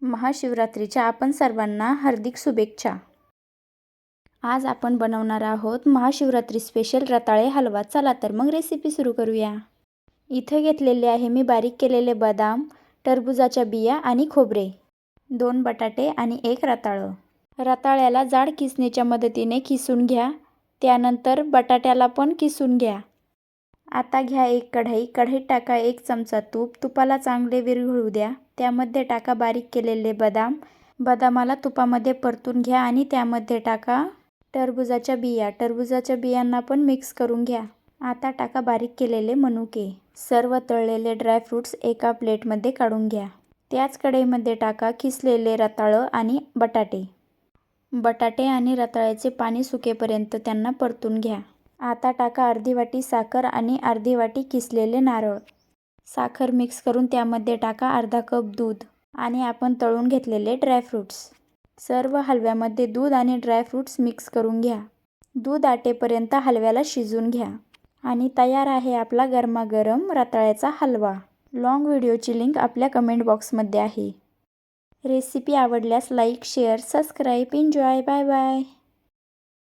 महाशिवरात्रीच्या आपण सर्वांना हार्दिक शुभेच्छा. आज आपण बनवणार आहोत महाशिवरात्री स्पेशल रताळे हलवा. चला तर मग रेसिपी सुरू करूया. इथे घेतलेले आहे मी बारीक केलेले बदाम, टरबूजाच्या बिया आणि खोबरे, 2 बटाटे आणि 1 रताळं. रताळ्याला जाड किसणीच्या मदतीने किसून घ्या. त्यानंतर बटाट्याला पण किसून घ्या. आता घ्या एक कढई. कढईत टाका 1 चमचा तूप. तुपाला चांगले विरघळू द्या. त्यामध्ये टाका बारीक केलेले बदाम. बदामाला तुपामध्ये परतून घ्या आणि त्यामध्ये टाका टरबूजाच्या बिया. टरबूजाच्या बियांना पण मिक्स करून घ्या. आता टाका बारीक केलेले मनुके. सर्व तळलेले ड्रायफ्रूट्स एका प्लेटमध्ये काढून घ्या. त्याच कढईमध्ये टाका किसलेले रताळं आणि बटाटे. बटाटे आणि रताळ्याचे पाणी सुकेपर्यंत त्यांना परतून घ्या. आता टाका अर्धी वाटी साखर आणि अर्धी वाटी किसलेले नारळ. साखर मिक्स करून त्यामध्ये टाका अर्धा कप दूध आणि आपण तळून घेतलेले ड्रायफ्रूट्स. सर्व हलव्यामध्ये दूध आणि ड्रायफ्रूट्स मिक्स करून घ्या. दूध आटेपर्यंत हलव्याला शिजवून घ्या. आणि तयार आहे आपला गरमागरम रताळ्याचा हलवा. लॉंग व्हिडिओची लिंक आपल्या कमेंट बॉक्समध्ये आहे. रेसिपी आवडल्यास like, share, subscribe. Enjoy. Bye bye.